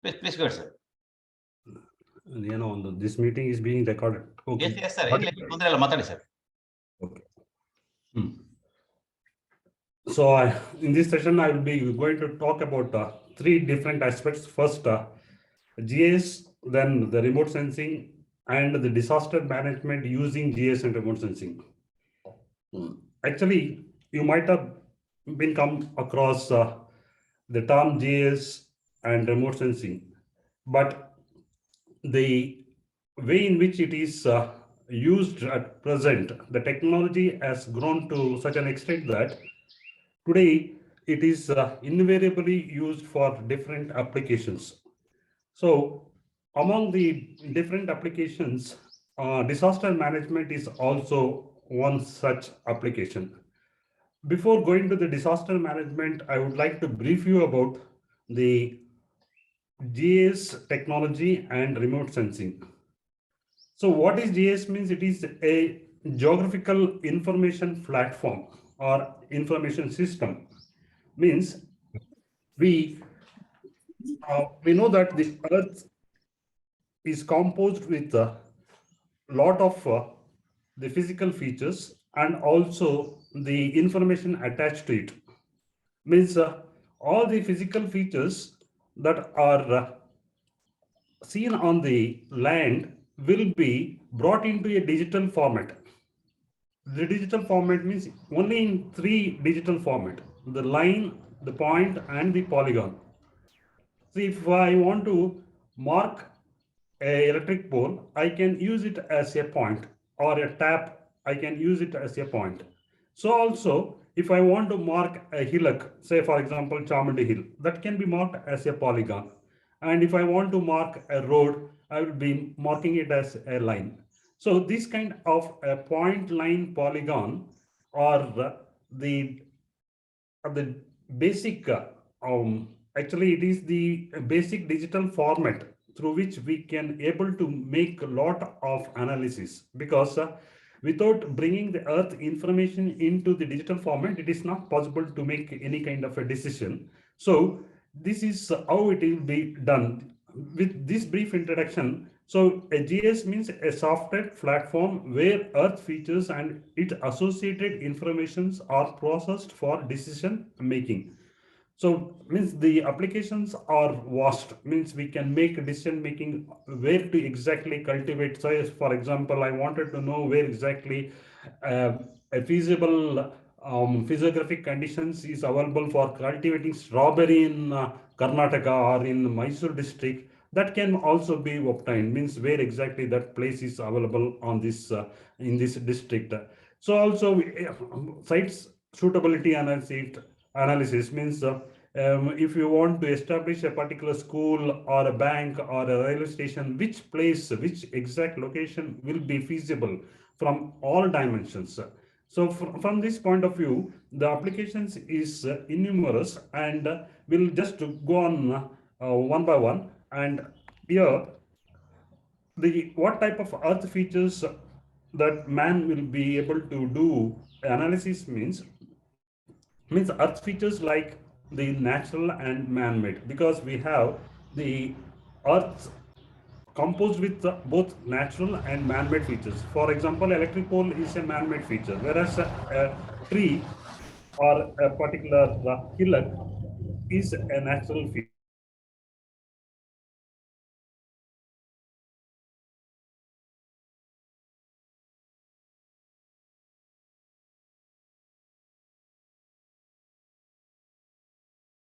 Please go ahead, sir. This meeting is being recorded. Okay. Yes, sir. Sir. Okay. So in this session, I will be going to talk about three different aspects. First, GIS, then the remote sensing, and the disaster management using GIS and remote sensing. Actually, you might have been come across the term GIS and remote sensing, but the way in which it is used at present, the technology has grown to such an extent that today it is invariably used for different applications. So among the different applications, disaster management is also one such application. Before going to the disaster management, I would like to brief you about the GIS technology and remote sensing. So what is GIS means? It is a geographical information platform or information system. Means we know that the Earth is composed with a lot of the physical features and also the information attached to it. Means all the physical features that are seen on the land will be brought into a digital format. The digital format means only in three digital format: the line, the point, and the polygon. So if I want to mark a electric pole, I can use it as a point, or a tap, I can use it as a point. So also, if I want to mark a hillock, say for example, Chamundi Hill, that can be marked as a polygon. And if I want to mark a road, I will be marking it as a line. So this kind of a point, line, polygon are the basic, actually it is the basic digital format through which we can able to make a lot of analysis, because without bringing the Earth information into the digital format, it is not possible to make any kind of a decision. So this is how it will be done. With this brief introduction, so a GIS means a software platform where Earth features and its associated informations are processed for decision making. So means the applications are vast, means we can make decision making where to exactly cultivate. So for example, I wanted to know where exactly a feasible physiographic conditions is available for cultivating strawberry in Karnataka or in Mysore district. That can also be obtained, means where exactly that place is available on this in this district. So also sites suitability analysis means if you want to establish a particular school or a bank or a railway station, which place, which exact location will be feasible from all dimensions. So from this point of view, the applications is innumerous, and we'll just go on one by one. And here, the what type of Earth features that man will be able to do analysis means Earth features like the natural and man-made, because we have the Earth composed with both natural and man-made features. For example, electric pole is a man-made feature, whereas a tree or a particular hillock is a natural feature.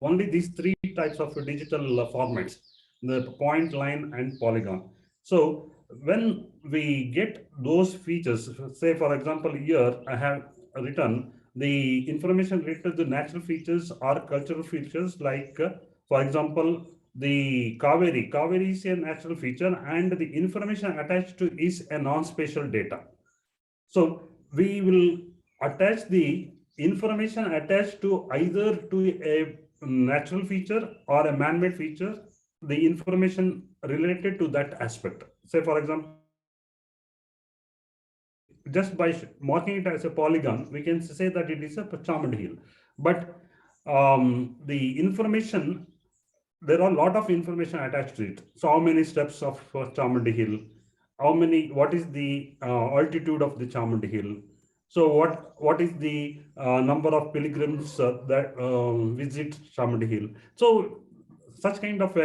Only these three types of digital formats: the point, line, and polygon. So when we get those features, say for example, here I have written the information related to the natural features or cultural features, like for example, the Kaveri. Kaveri is a natural feature, and the information attached to is a non-spatial data. So we will attach the information attached to either to a natural feature or a man-made feature, the information related to that aspect. Say for example, just by marking it as a polygon, we can say that it is a Chamundi Hill. But the information there are a lot of information attached to it. So how many steps of Chamundi Hill? What is the altitude of the Chamundi Hill? So what is the number of pilgrims that visit Chamundi Hill? So such kind of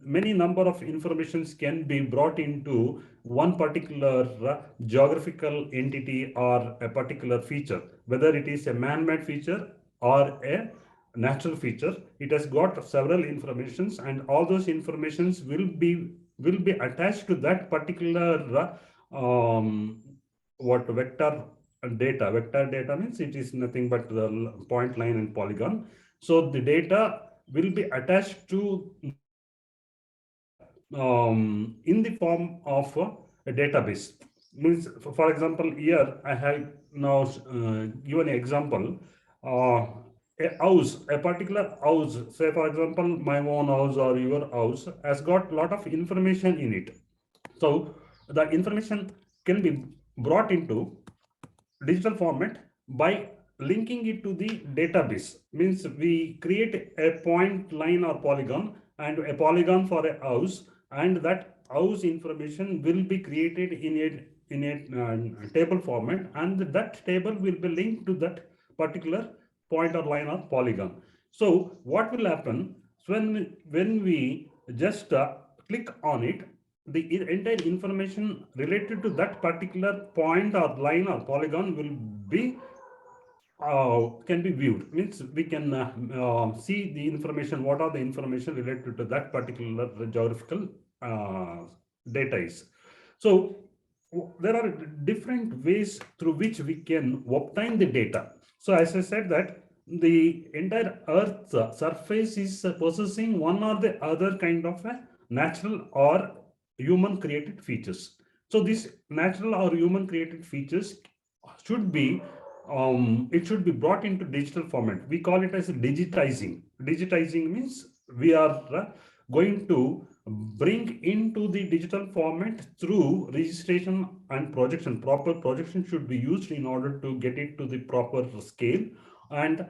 many number of informations can be brought into one particular geographical entity or a particular feature, whether it is a man-made feature or a natural feature. It has got several informations, and all those informations will be attached to that particular what vector data. Vector data means it is nothing but the point, line, and polygon. So the data will be attached to in the form of a database. Means, for example, here I have now given an example. A house, a particular house, say for example, my own house or your house, has got a lot of information in it. So the information can be brought into digital format by linking it to the database. Means we create a point, line, or polygon, and a polygon for a house, and that house information will be created in a table format, and that table will be linked to that particular point or line or polygon. So what will happen when we just click on it, the entire information related to that particular point or line or polygon will be can be viewed. Means we can see the information, what are the information related to that particular geographical data is. So there are different ways through which we can obtain the data. So as I said that the entire Earth surface is possessing one or the other kind of a natural or human created features. So these natural or human created features should be it should be brought into digital format. We call it as digitizing. Digitizing means we are going to bring into the digital format through registration and projection. Proper projection should be used in order to get it to the proper scale. And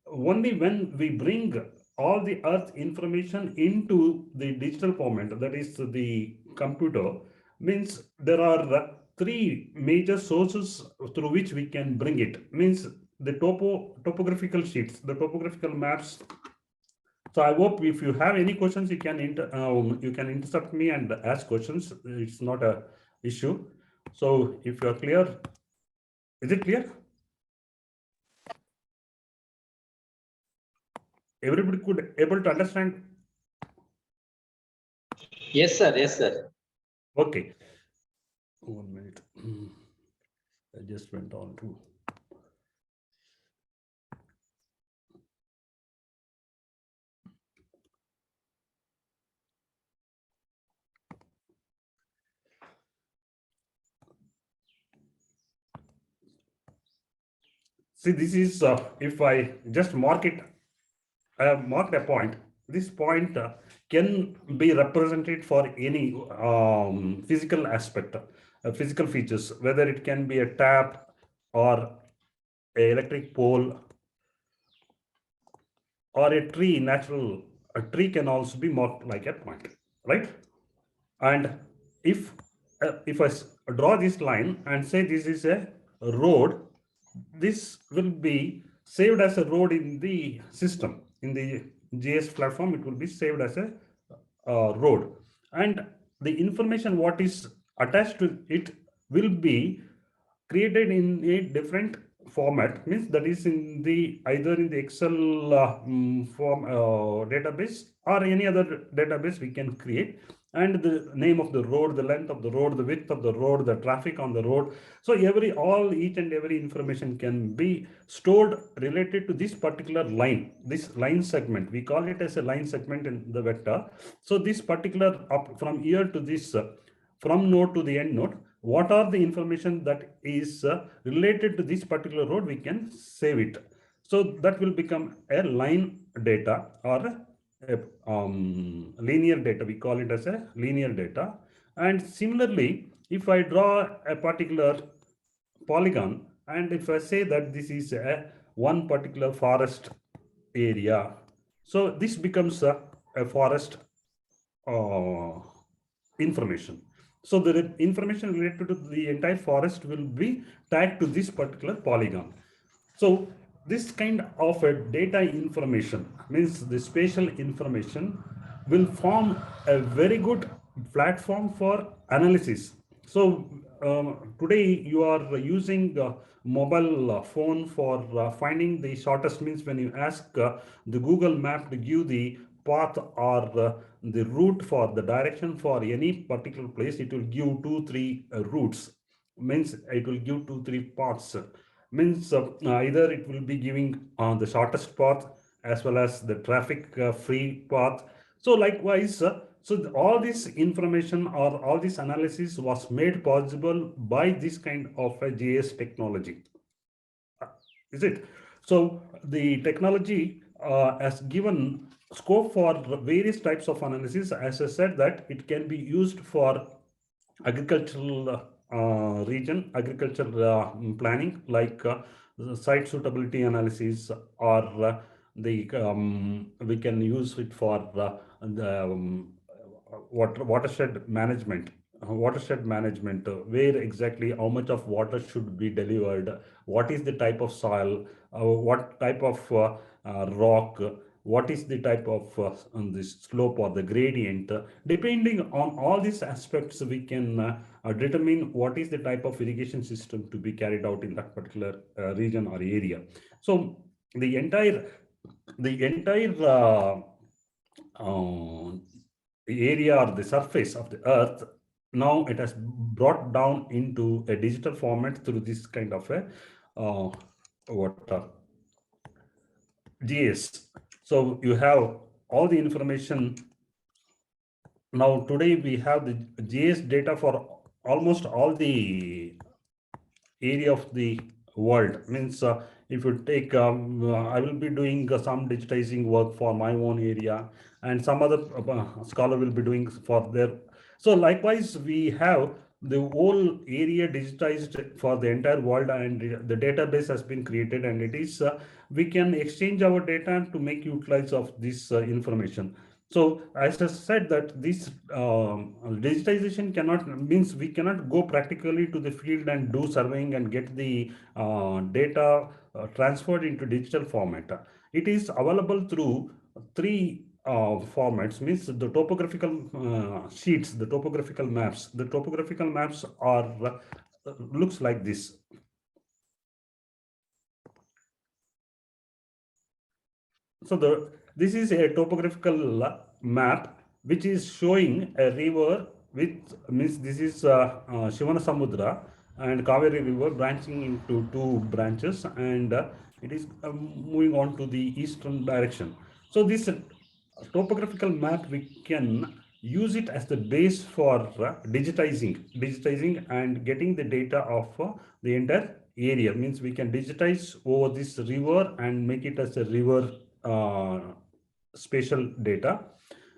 only when we bring all the Earth information into the digital format, that is the computer, means there are three major sources through which we can bring it. Means the topographical sheets, the topographical maps. So I hope if you have any questions, you can interrupt me and ask questions. It's not a issue. So if you are clear, is it clear? Everybody could able to understand? Yes, sir. Yes, sir. Okay. 1 minute. I just went on to. See, this is if I just mark it, I have marked a point. This point can be represented for any physical aspect, physical features, whether it can be a tap or a electric pole or a tree. A tree can also be marked like a point, right? And if I draw this line and say this is a road, this will be saved as a road in the system. In the GS platform, it will be saved as a road. And the information what is attached to it will be created in a different format. Means that is in the either in the Excel form database or any other database we can create, and the name of the road, the length of the road, the width of the road, the traffic on the road. So each and every information can be stored related to this particular line, this line segment. We call it as a line segment in the vector. So this particular from here to this, from node to the end node, what are the information that is related to this particular road, we can save it. So that will become a line data or a linear data. We call it as a linear data. And similarly, if I draw a particular polygon, and if I say that this is a one particular forest area, so this becomes a forest information. So the information related to the entire forest will be tagged to this particular polygon. So this kind of a data information means the spatial information will form a very good platform for analysis. So today you are using mobile phone for finding the shortest means when you ask the Google map to give the path or the route for the direction for any particular place, it will give 2-3 routes, means it will give 2-3 paths, means either it will be giving the shortest path as well as the traffic free path. So likewise, all this information or all this analysis was made possible by this kind of a GIS technology. Is it? So the technology has given scope for various types of analysis. As I said, that it can be used for agricultural region, agricultural planning, like site suitability analysis, or we can use it for the watershed management. Watershed management, where exactly how much of water should be delivered, what is the type of soil, what type of rock, what is the type of on the slope or the gradient. Depending on all these aspects, we can determine what is the type of irrigation system to be carried out in that particular region or area. So the entire area or the surface of the earth, now it has brought down into a digital format through this kind of a GIS. So you have all the information. Now today we have the GIS data for almost all the area of the world. Means if you take, I will be doing some digitizing work for my own area, and some other scholar will be doing for their. So likewise, we have the whole area digitized for the entire world, and the database has been created, and it is we can exchange our data to make utilize of this information. So as I said, that this digitization means we cannot go practically to the field and do surveying and get the data transferred into digital format. It is available through three formats, means the topographical sheets, the topographical maps. The topographical maps are looks like this. So this is a topographical map which is showing a river with, means this is Shivana Samudra and Kaveri river branching into two branches, and it is moving on to the eastern direction. So this topographical map, we can use it as the base for digitizing and getting the data of the entire area. Means we can digitize over this river and make it as a river spatial data.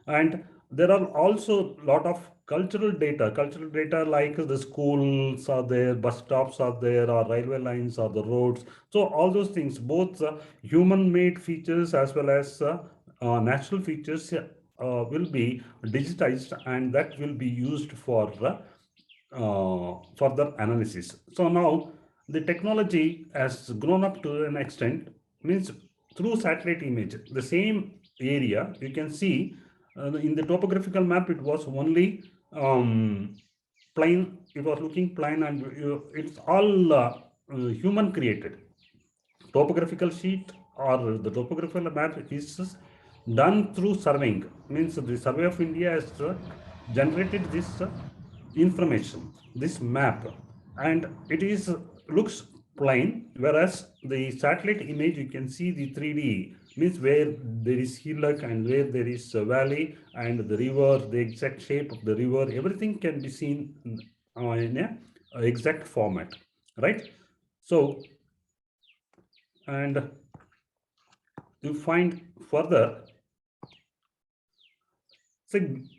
And there are also a lot of cultural data like the schools are there, bus stops are there, or railway lines, or the roads. So all those things, both human-made features as well as natural features will be digitized, and that will be used for further analysis. So now the technology has grown up to an extent, means through satellite image, the same area you can see in the topographical map, it was only plain, it was looking plain, and it's all human created. Topographical sheet or the topographical map is done through surveying, means the Survey of India has generated this information, this map, and it is looks plain, whereas the satellite image you can see the 3D, means where there is hillock and where there is a valley and the river, the exact shape of the river, everything can be seen in a exact format, right? So, and you find further, so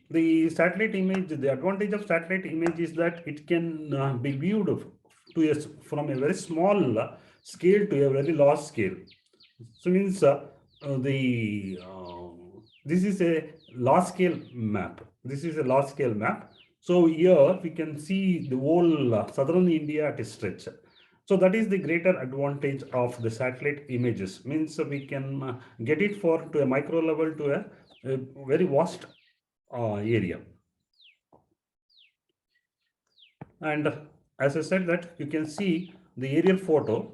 the satellite image, the advantage of satellite image is that it can be viewed from a very small scale to a very large scale. So means this is a large scale map. This is a large scale map. So here we can see the whole southern India at a stretch. So that is the greater advantage of the satellite images. Means we can get it for to a micro level to a very vast area. And as I said that you can see the aerial photo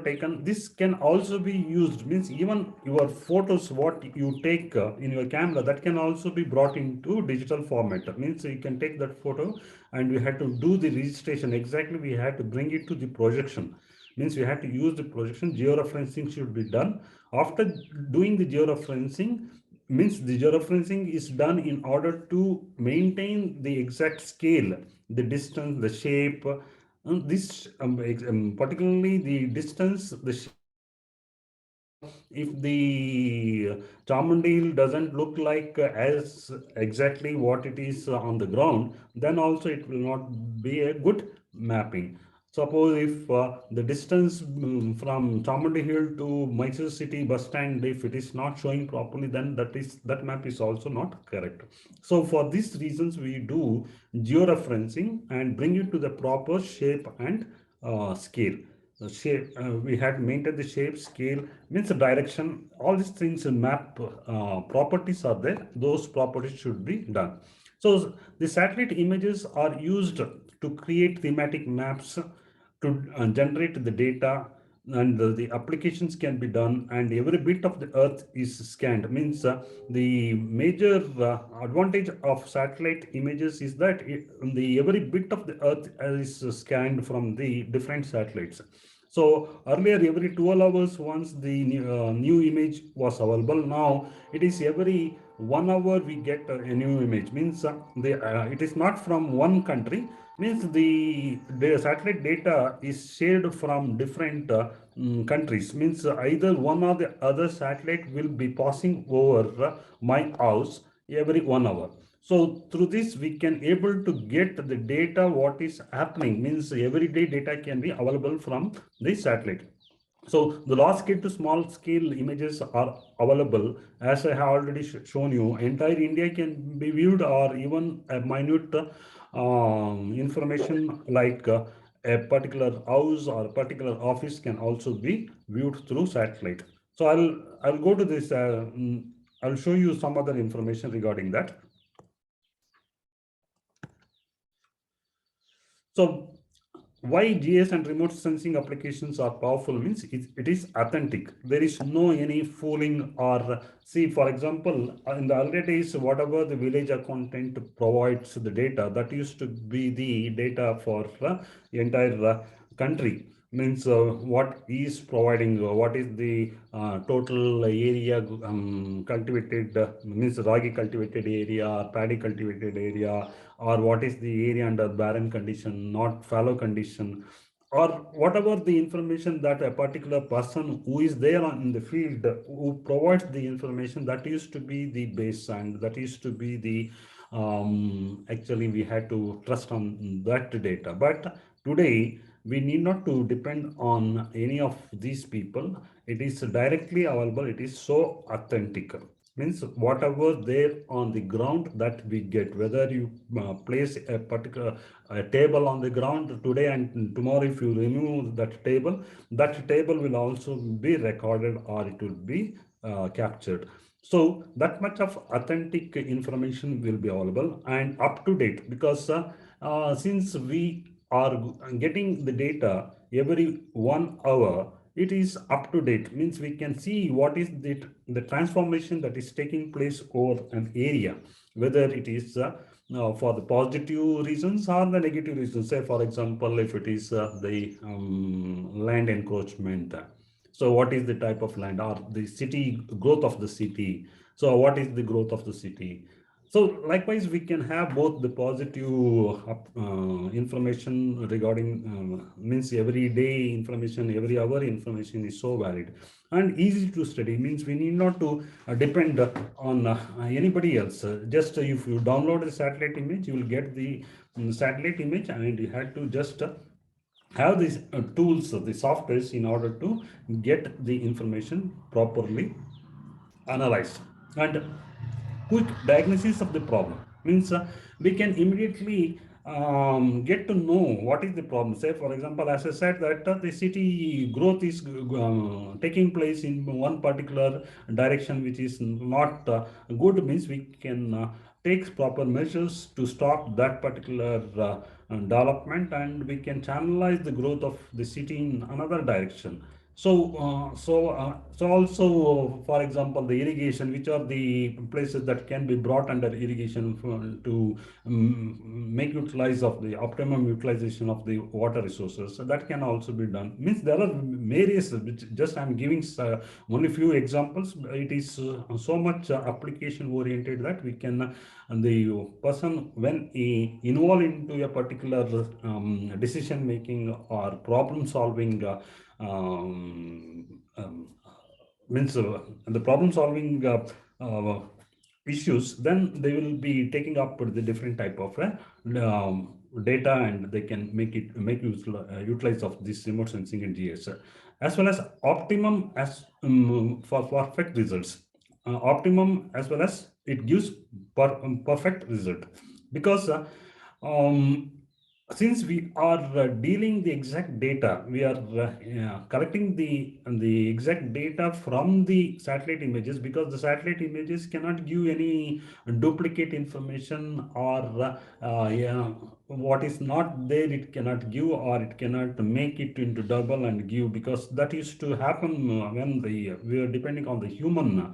taken. This can also be used, means even your photos, what you take in your camera, that can also be brought into digital format. Means you can take that photo and we had to do the registration. Exactly, we had to bring it to the projection. Means we had to use the projection. Georeferencing should be done. After doing the georeferencing, means the georeferencing is done in order to maintain the exact scale, the distance, the shape, this particularly the distance, the if the Chamundi Hill doesn't look like as exactly what it is on the ground, then also it will not be a good mapping. Suppose if the distance from Chamundi Hill to Mysore city bus stand, if it is not showing properly, then that map is also not correct. So for these reasons, we do georeferencing and bring it to the proper shape and scale. The shape, we had maintained the shape, scale, means the direction, all these things in map properties are there. Those properties should be done. So the satellite images are used to create thematic maps, to generate the data, and the applications can be done, and every bit of the earth is scanned. Means the major advantage of satellite images is that the every bit of the earth is scanned from the different satellites. So earlier, every 12 hours once the new image was available. Now it is every 1 hour we get a new image. Means it is not from one country. Means the satellite data is shared from different countries. Means either one or the other satellite will be passing over my house every 1 hour. So through this, we can able to get the data, what is happening. Means everyday data can be available from the satellite. So the large scale to small scale images are available. As I have already shown you, entire India can be viewed, or even a minute information like a particular house or a particular office can also be viewed through satellite. So I'll go to this. I'll show you some other information regarding that. So why GS and remote sensing applications are powerful means it is authentic. There is no any fooling or see, for example, in the earlier days, whatever the village accountant provides the data, that used to be the data for the entire country. Means what is providing, what is the total area cultivated, means ragi cultivated area, paddy cultivated area, or what is the area under barren condition, not fallow condition, or whatever the information that a particular person who is there in the field who provides the information, that used to be the base, and that used to be the actually we had to trust on that data. But today we need not to depend on any of these people. It is directly available. It is so authentic. Means whatever there on the ground that we get, whether you place a particular table on the ground today and tomorrow, if you remove that table will also be recorded, or it will be captured. So that much of authentic information will be available and up to date, because since we are getting the data every 1 hour, it is up to date. Means we can see what is the transformation that is taking place over an area, whether it is for the positive reasons or the negative reasons. Say, for example, if it is the land encroachment, so what is the type of land, or the city growth of the city, so what is the growth of the city. So likewise, we can have both the positive information regarding means every day information, every hour information is so valid and easy to study. Means we need not to depend on anybody else. Just if you download the satellite image, you will get the satellite image, and you had to just have these tools, the softwares, in order to get the information properly analyzed. And quick diagnosis of the problem. Means we can immediately get to know what is the problem. Say, for example, as I said, that the city growth is taking place in one particular direction, which is not good, means we can take proper measures to stop that particular development, and we can channelize the growth of the city in another direction. So also, for example, the irrigation, which are the places that can be brought under irrigation to make utilize of the optimum utilization of the water resources. So that can also be done. Means there are various, which just I'm giving only few examples. It is so much application oriented that we can, the person, when he involved into a particular decision making or problem solving, means the problem solving issues, then they will be taking up the different type of data, and they can make utilize of this remote sensing in GS, as well as optimum as for perfect results. Optimum as well as it gives perfect result, because since we are dealing the exact data, we are collecting the exact data from the satellite images, because the satellite images cannot give any duplicate information, or yeah, what is not there it cannot give, or it cannot make it into double and give, because that used to happen when we are depending on the human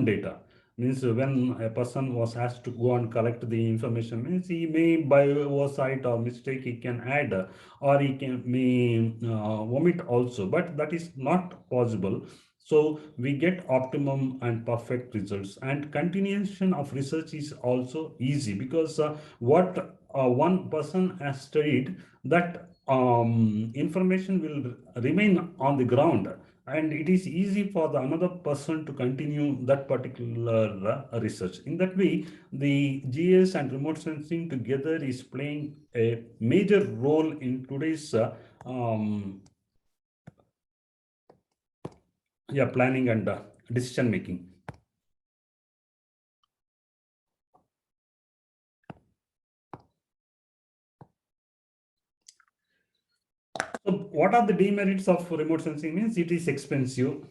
data. Means when a person was asked to go and collect the information, means he may by oversight or mistake he can add, or he may omit also, but that is not possible. So we get optimum and perfect results, and continuation of research is also easy, because what one person has studied, that information will remain on the ground, and it is easy for the another person to continue that particular research. In that way, the GS and remote sensing together is playing a major role in today's planning and decision making. So what are the demerits of remote sensing? Means it is expensive.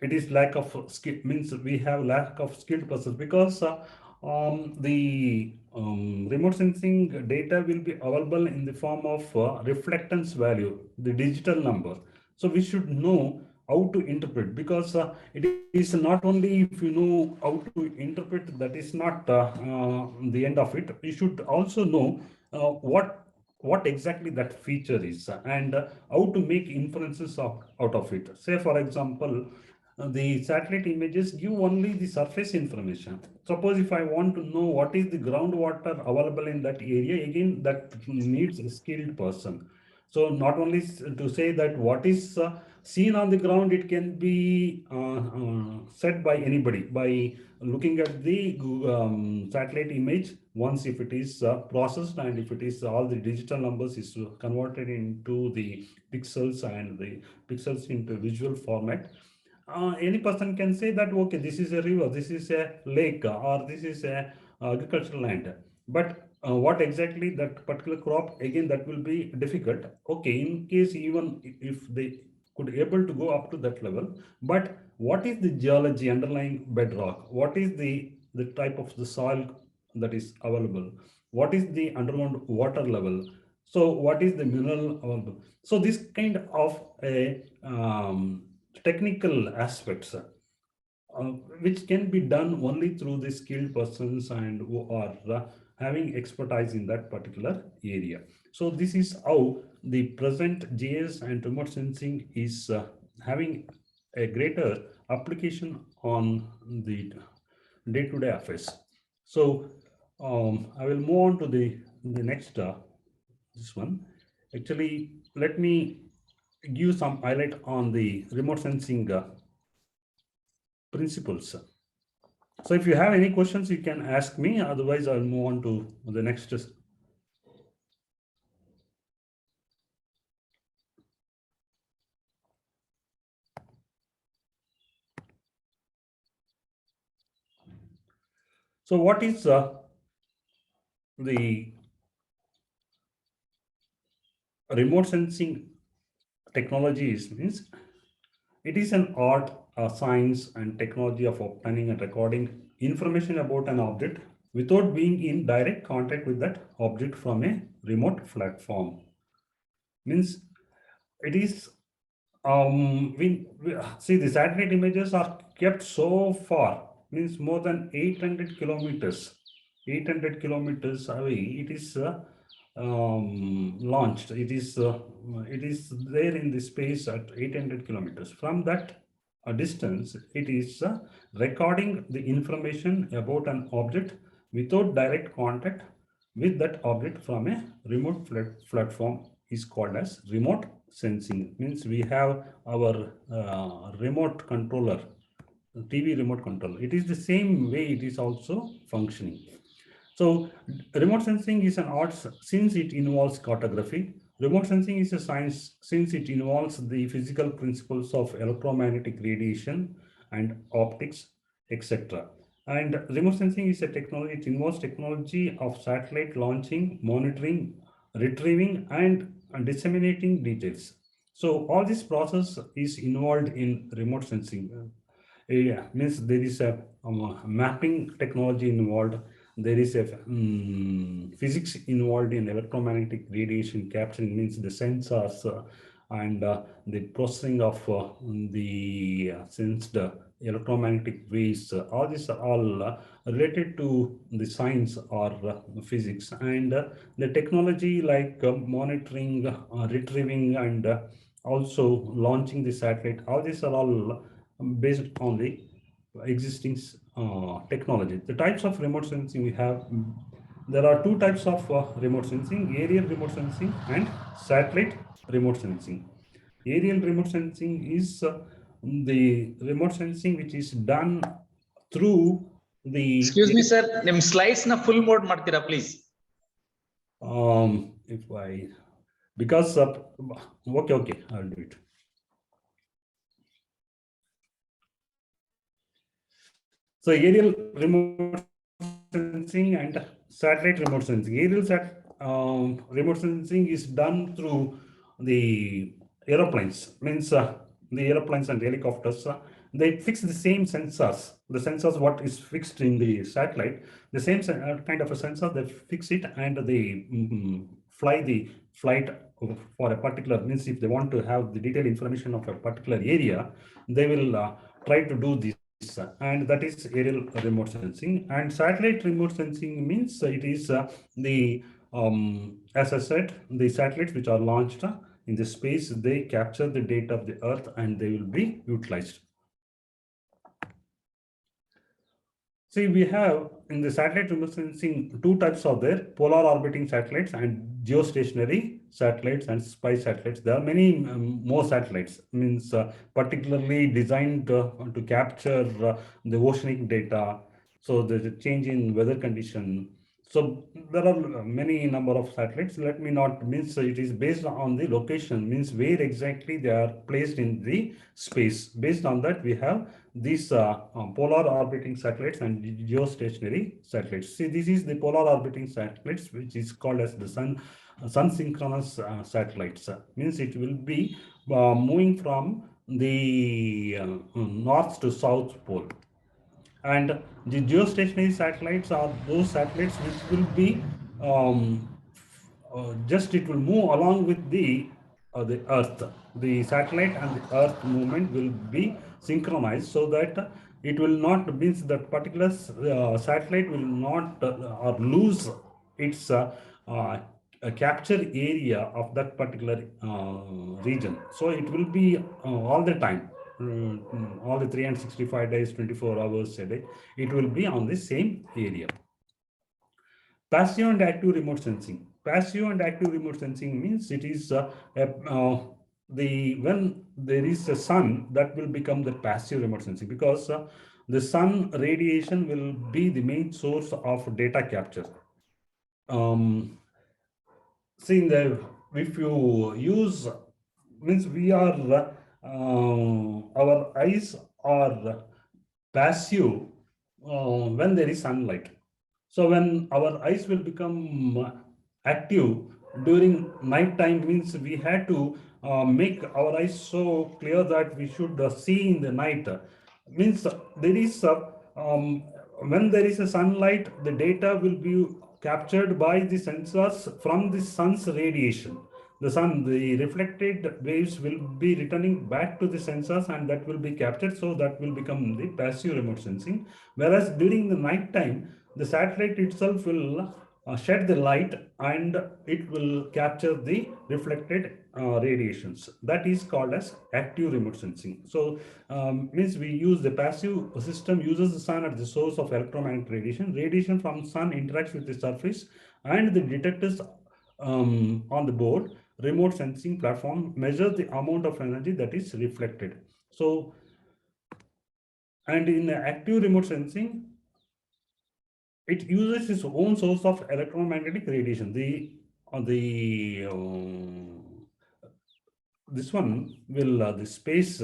It is lack of skill, means we have lack of skilled persons, because the remote sensing data will be available in the form of reflectance value, the digital number. So we should know how to interpret, because it is not only if you know how to interpret, that is not the end of it. You should also know what exactly that feature is, and how to make inferences out of it. Say, for example, the satellite images give only the surface information. Suppose if I want to know what is the groundwater available in that area, again, that needs a skilled person. So not only to say that what is seen on the ground, it can be said by anybody by looking at the satellite image. Once if it is processed, and if it is all the digital numbers is converted into the pixels, and the pixels into visual format, any person can say that, okay, this is a river, this is a lake, or this is a agricultural land. But what exactly that particular crop, again, that will be difficult. Okay, in case even if they could able to go up to that level, but what is the geology underlying bedrock? What is the type of the soil that is available? What is the underground water level? So what is the mineral available? So this kind of a technical aspects, which can be done only through the skilled persons and who are having expertise in that particular area. So this is how the present GS and remote sensing is having a greater application on the day-to-day affairs. So I will move on to the next this one. Actually, let me give some highlight on the remote sensing principles. So if you have any questions, you can ask me. Otherwise, I'll move on to the next. So what is the remote sensing technologies? Means it is an art, science, and technology of obtaining and recording information about an object without being in direct contact with that object from a remote platform. Means it is we see the satellite images are kept so far, means more than 800 kilometers. 800 kilometers away. It is launched. It is there in the space at 800 kilometers. From that distance, it is recording the information about an object without direct contact with that object from a remote platform is called as remote sensing. Means we have our remote controller, TV remote control. It is the same way it is also functioning. So remote sensing is an art since it involves cartography. Remote sensing is a science since it involves the physical principles of electromagnetic radiation and optics, etc. And remote sensing is a technology, it involves technology of satellite launching, monitoring, retrieving, and disseminating details. So all this process is involved in remote sensing. Yeah, means there is a mapping technology involved. There is a physics involved in electromagnetic radiation capturing, means the sensors and the processing of the sensed electromagnetic waves. All these are all related to the science or physics, and the technology like monitoring, retrieving, and also launching the satellite. All these are all based on the existing technology. The types of remote sensing we have, there are two types of remote sensing: aerial remote sensing and satellite remote sensing. Aerial remote sensing is the remote sensing which is done through the. Excuse me, sir. Nim slides na full mode ಮಾಡ್ತೀರಾ please. If I, because of, okay, I'll do it. So aerial remote sensing and satellite remote sensing. Aerial remote sensing is done through the aeroplanes. Means the aeroplanes and helicopters. They fix the same sensors. The sensors what is fixed in the satellite. The same kind of a sensor. They fix it and they fly the flight for a particular. Means if they want to have the detailed information of a particular area, they will try to do this. And that is aerial remote sensing. And satellite remote sensing means it is the as I said, the satellites which are launched in the space, they capture the data of the earth and they will be utilized. See, we have in the satellite remote sensing two types of there: polar orbiting satellites and geostationary satellites and spy satellites. There are many more satellites, means particularly designed to capture the oceanic data. So there's a change in weather condition. So there are many number of satellites. Let me not, means it is based on the location, means where exactly they are placed in the space. Based on that, we have these polar orbiting satellites and geostationary satellites. See, this is the polar orbiting satellites, which is called as the sun synchronous satellites. Means it will be moving from the north to south pole. And the geostationary satellites are those satellites which will be just it will move along with the earth. The satellite and the earth movement will be synchronized, so that it will not, means that particular satellite will not or lose its capture area of that particular region. So it will be all the time, all the 365 days, 24 hours a day, it will be on the same area. Passive and active remote sensing. Passive and active remote sensing means it is when there is a sun, that will become the passive remote sensing, because the sun radiation will be the main source of data capture. See, if you use, means we are our eyes are passive when there is sunlight. So when our eyes will become active during night time, means we had to make our eyes so clear that we should see in the night. Means there is when there is a sunlight, the data will be captured by the sensors from the sun's radiation. The reflected waves will be returning back to the sensors, and that will be captured. So that will become the passive remote sensing. Whereas during the night time, the satellite itself will shed the light and it will capture the reflected radiations. That is called as active remote sensing. So means we use the passive system uses the sun as the source of electromagnetic radiation. Radiation from sun interacts with the surface, and the detectors on the board remote sensing platform measure the amount of energy that is reflected. So, and in active remote sensing, it uses its own source of electromagnetic radiation. This one will the space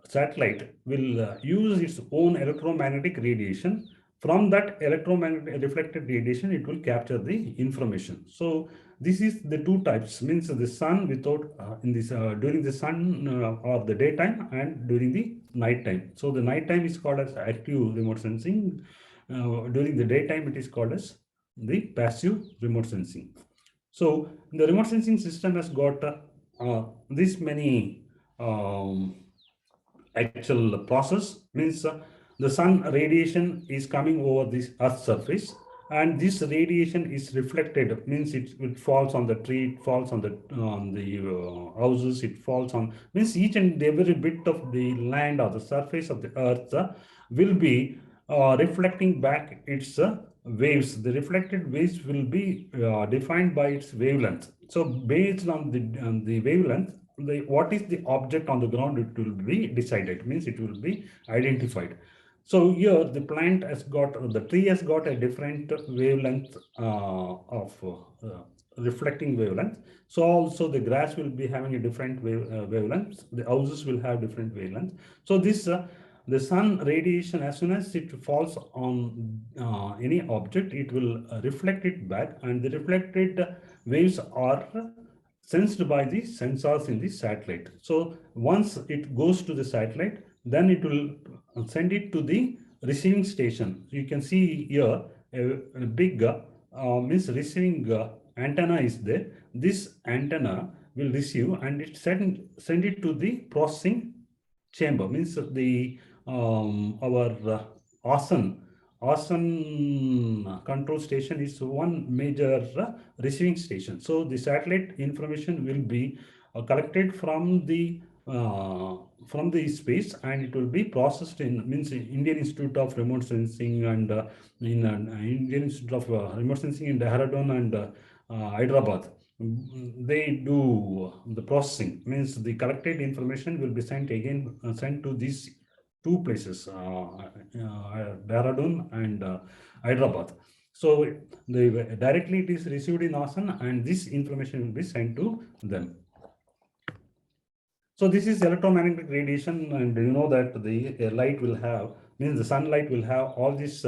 satellite will use its own electromagnetic radiation. From that electromagnetic reflected radiation, it will capture the information. So this is the two types, means the sun without during the sun or the daytime, and during the night time. So the night time is called as active remote sensing. During the daytime, it is called as the passive remote sensing. So the remote sensing system has got this many actual process, means the sun radiation is coming over this earth surface, and this radiation is reflected, means it falls on the tree, it falls on the houses, it falls on, means each and every bit of the land or the surface of the earth will be reflecting back its waves. The reflected waves will be defined by its wavelength. So based on the wavelength, what is the object on the ground, it will be decided, means it will be identified. So here the plant has got, the tree has got a different wavelength of reflecting wavelength. So also the grass will be having a different wavelength. The houses will have different wavelength. So this the sun radiation, as soon as it falls on any object, it will reflect it back, and the reflected waves are sensed by the sensors in the satellite. So once it goes to the satellite, then it will send it to the receiving station. You can see here a big means receiving antenna is there. This antenna will receive, and it send it to the processing chamber, means the our Asan control station is one major receiving station. So the satellite information will be collected from the space, and it will be processed in, means Indian Institute of Remote Sensing, and in Indian Institute of Remote Sensing in Dehradun and Hyderabad. They do the processing, means the collected information will be sent again, sent to these two places, Dehradun and Hyderabad. So directly it is received in Asan, and this information will be sent to them. So this is electromagnetic radiation, and you know that the light will have, means the sunlight will have all these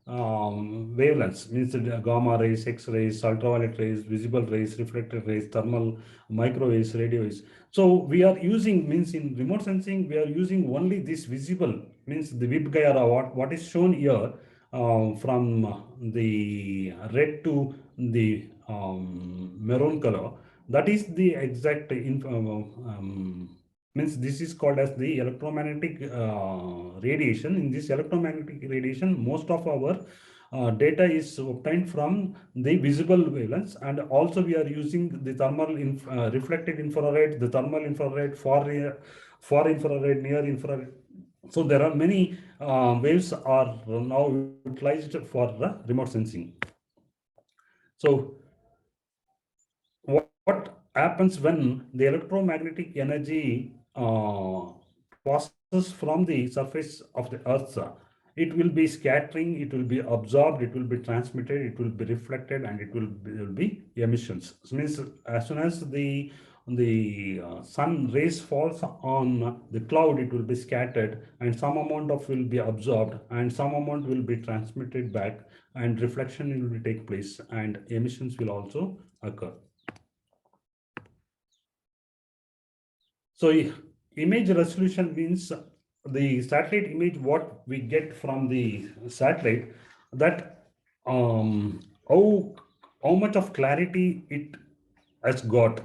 wavelengths, means gamma rays, X-rays, ultraviolet rays, visible rays, reflected rays, thermal, microwaves, radio waves. So we are using, means in remote sensing, we are using only this visible, means the VIB-GAIA, what is shown here from the red to the maroon color. That is the exact means this is called as the electromagnetic radiation. In this electromagnetic radiation, most of our data is obtained from the visible wavelengths, and also we are using the thermal reflected infrared, the thermal infrared, far infrared, near infrared. So there are many waves are now utilized for remote sensing. So what happens when the electromagnetic energy passes from the surface of the earth? It will be scattering, it will be absorbed, it will be transmitted, it will be reflected, and it will be emissions. So means as soon as the the sun rays falls on the cloud, it will be scattered and some amount of will be absorbed and some amount will be transmitted back and reflection will take place and emissions will also occur. So image resolution means the satellite image, what we get from the satellite, that how much of clarity it has got.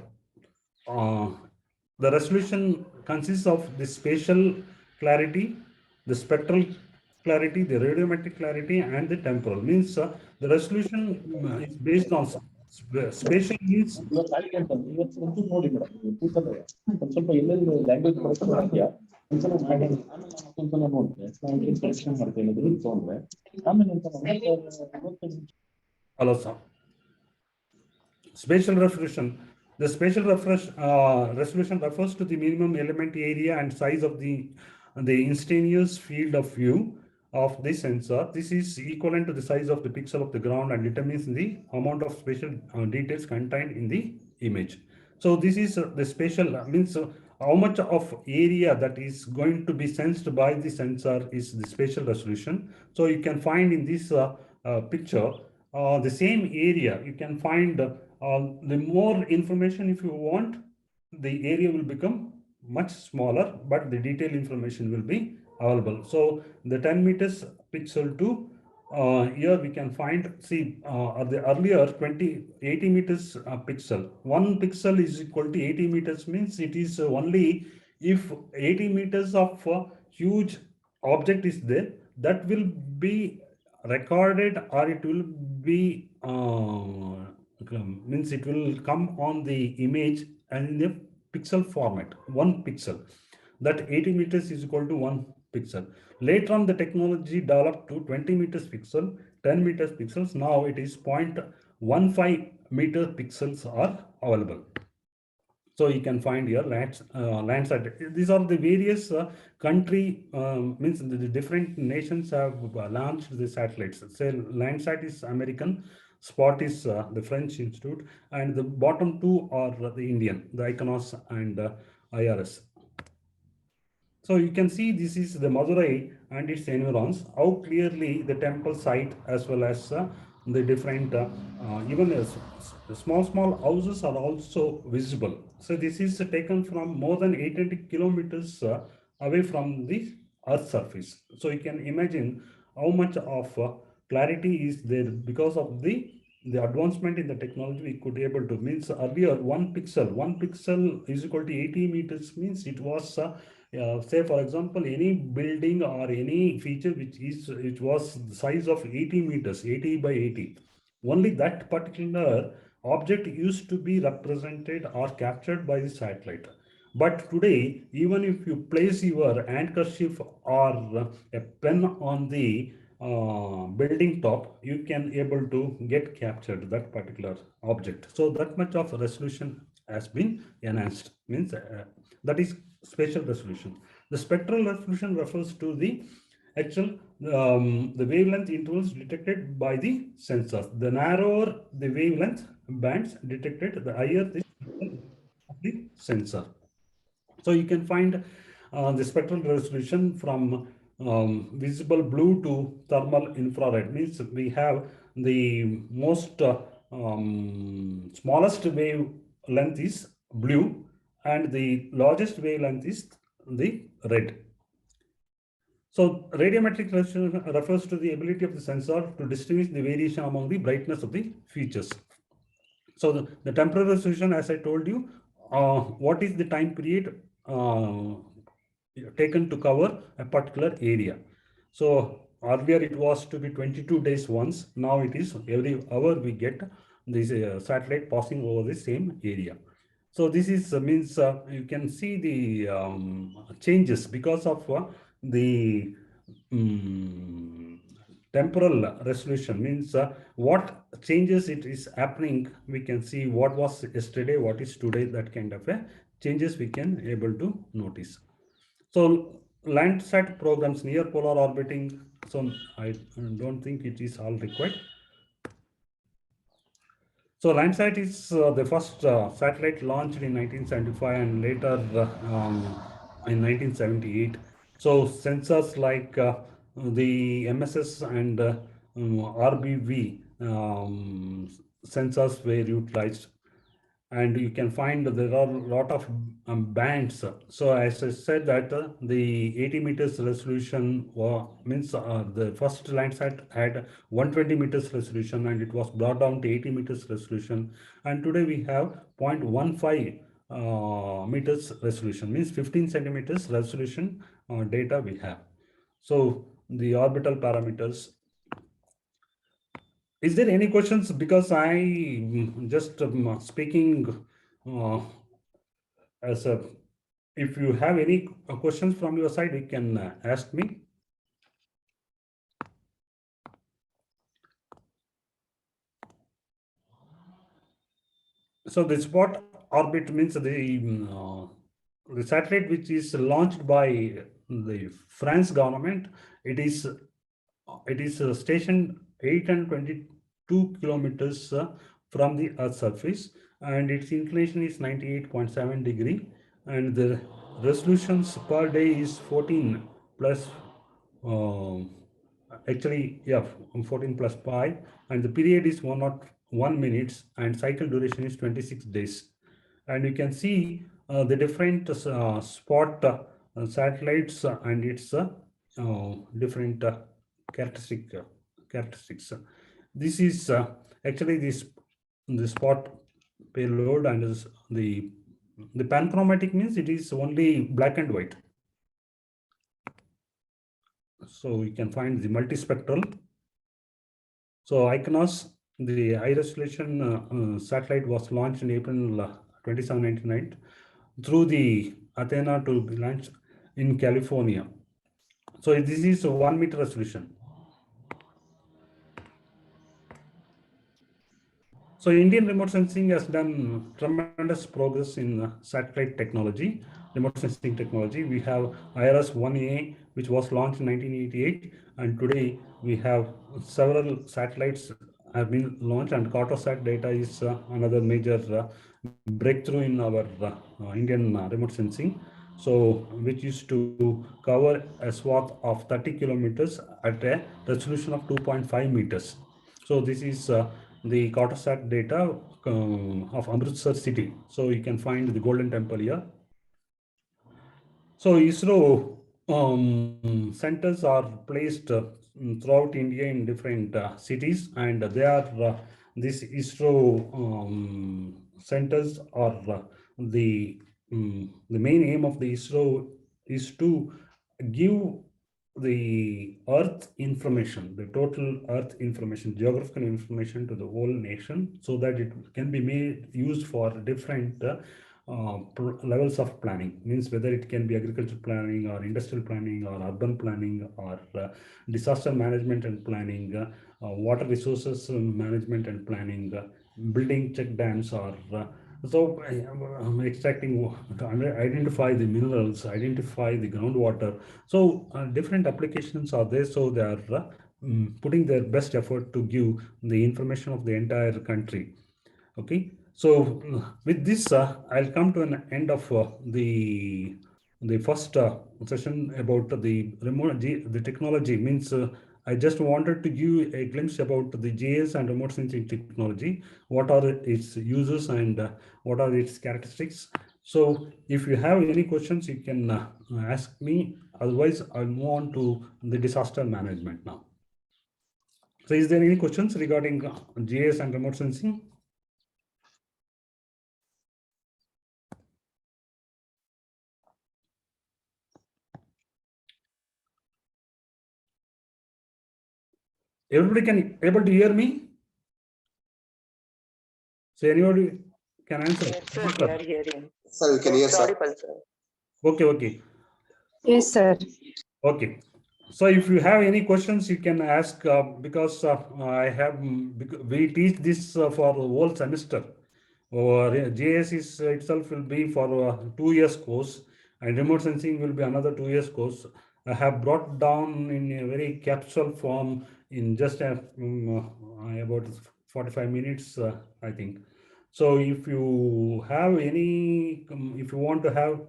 The resolution consists of the spatial clarity, the spectral clarity, the radiometric clarity, and the temporal. Means the resolution is based on spatial means. Hello, sir. Spatial resolution. The spatial resolution refers to the minimum element area and size of the instantaneous field of view of the sensor. This is equivalent to the size of the pixel of the ground and determines the amount of spatial details contained in the image. So this is the spatial means how much of area that is going to be sensed by the sensor is the spatial resolution. So you can find in this picture the same area. You can find the more information if you want, the area will become much smaller, but the detailed information will be available. So the 10 meters pixel to here we can find, see the earlier 80 meters pixel. 1 pixel is equal to 80 meters means it is only if 80 meters of huge object is there, that will be recorded or it will be means it will come on the image and in the pixel format, 1 pixel. That 80 meters is equal to 1 pixel. Later on, the technology developed to 20 meters pixel, 10 meters pixels. Now it is 0.15 meter pixels are available. So you can find here Landsat. These are the various country means the different nations have launched the satellites. Say Landsat is American, Spot is the French institute, and the bottom two are the Indian, the Iconos and IRS. So you can see this is the Madurai and its environs, how clearly the temple site as well as the different, even small houses are also visible. So this is taken from more than 800 kilometers away from the Earth's surface. So you can imagine how much of clarity is there because of the advancement in the technology. We could able to, means earlier 1 pixel is equal to 80 meters means it was say for example any building or any feature which was the size of 80 meters, 80 by 80, only that particular object used to be represented or captured by the satellite. But today, even if you place your handkerchief or a pen on the building top, you can able to get captured that particular object. So that much of resolution has been enhanced, means that is spatial resolution. The spectral resolution refers to the actual the wavelength intervals detected by the sensors. The narrower the wavelength bands detected, the higher the sensor. So you can find the spectral resolution from visible blue to thermal infrared. Means we have the most smallest wavelength is blue and the largest wavelength is the red. So radiometric resolution refers to the ability of the sensor to distinguish the variation among the brightness of the features. So the temporal resolution, as I told you, what is the time period taken to cover a particular area. So earlier it was to be 22 days once. Now it is every hour we get this satellite passing over the same area. So this is means you can see the changes because of the temporal resolution, means what changes it is happening. We can see what was yesterday, what is today, that kind of changes we can able to notice. So Landsat programs, near polar orbiting, so I don't think it is all required. So Landsat is the first satellite launched in 1975 and later in 1978. So sensors like the MSS and RBV sensors were utilized, and you can find there are a lot of bands. So as I said that the 80 meters resolution means the first Landsat had 120 meters resolution and it was brought down to 80 meters resolution, and today we have 0.15 meters resolution, means 15 centimeters resolution data we have. So the orbital parameters. Is there any questions? Because I just speaking as a, if you have any questions from your side, you can ask me. So the spot orbit means the satellite which is launched by the France government. It is stationed 822 kilometers from the Earth's surface, and its inclination is 98.7 degree, and the resolutions per day is 14 plus actually, yeah, 14 plus pi, and the period is 101 minutes, and cycle duration is 26 days. And you can see the different spot satellites and its different characteristics. This is actually the spot payload, and is the panchromatic means it is only black and white. So you can find the multispectral. So ICONOS, the high resolution satellite, was launched in April 27, 1999 through the Athena to be launched in California. So this is a 1 meter resolution. So Indian remote sensing has done tremendous progress in satellite technology, remote sensing technology. We have IRS-1A, which was launched in 1988, and today we have several satellites have been launched, and Cartosat data is another major breakthrough in our Indian remote sensing. So which used to cover a swath of 30 kilometers at a resolution of 2.5 meters. So this is the Cartosat data of Amritsar city. So you can find the Golden Temple here. So ISRO centers are placed throughout India in different cities, and they are these ISRO centers are the main aim of the ISRO is to give the Earth information, the total Earth information, geographical information to the whole nation, so that it can be made used for different levels of planning. Means whether it can be agricultural planning or industrial planning or urban planning or disaster management and planning, water resources management and planning, building check dams, or so extracting, identify the minerals, identify the groundwater. So different applications are there. So they are putting their best effort to give the information of the entire country. Okay. So with this, I'll come to an end of the first session about the remote the technology. Means I just wanted to give a glimpse about the GIS and remote sensing technology. What are its uses and what are its characteristics? So if you have any questions, you can ask me. Otherwise, I'll move on to the disaster management now. So is there any questions regarding GIS and remote sensing? Everybody can able to hear me? So anybody can answer? Yes, sir, we are hearing. Sir, we can hear, sir. Audible, sir. Okay. Yes, sir. Okay. So if you have any questions, you can ask because I have, we teach this for the whole semester. Or GIS is itself will be for 2 years course, and remote sensing will be another 2 years course. I have brought down in a very capsule form in just about 45 minutes, I think. So if you have any, if you want to have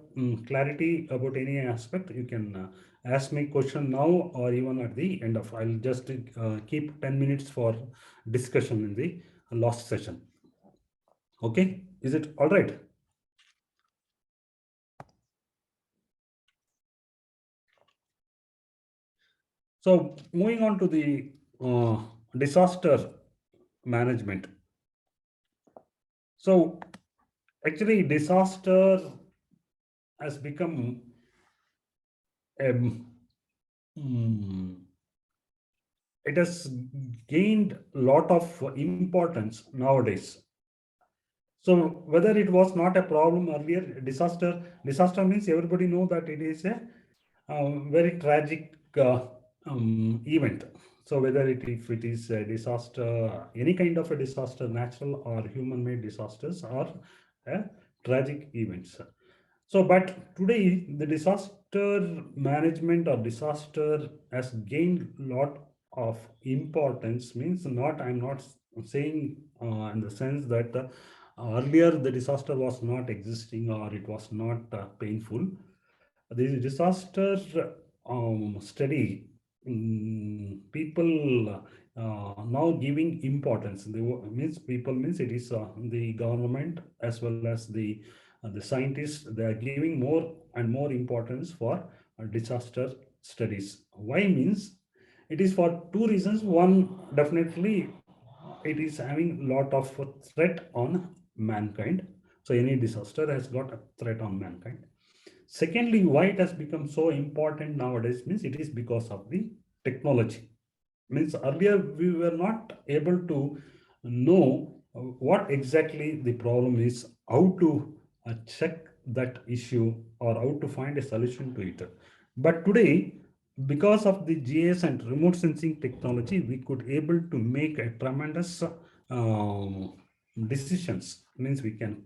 clarity about any aspect, you can ask me question now or even at the end of. I'll just keep 10 minutes for discussion in the last session. Okay, is it all right? So moving on to the disaster management. So actually disaster has become it has gained a lot of importance nowadays. So whether it was not a problem earlier, disaster means everybody know that it is a very tragic event. So whether if it is a disaster, any kind of a disaster, natural or human-made disasters, or tragic events. So, but today the disaster management or disaster has gained a lot of importance. Means not, I'm not saying in the sense that earlier the disaster was not existing or it was not painful. The disaster study, people now giving importance. Means people means it is the government as well as the scientists. They are giving more and more importance for disaster studies. Why means it is for two reasons. One, definitely it is having a lot of threat on mankind. So any disaster has got a threat on mankind. Secondly, why it has become so important nowadays means it is because of the technology. Means earlier we were not able to know what exactly the problem is, how to check that issue or how to find a solution to it. But today, because of the GIS and remote sensing technology, we could able to make a tremendous decisions. Means we can,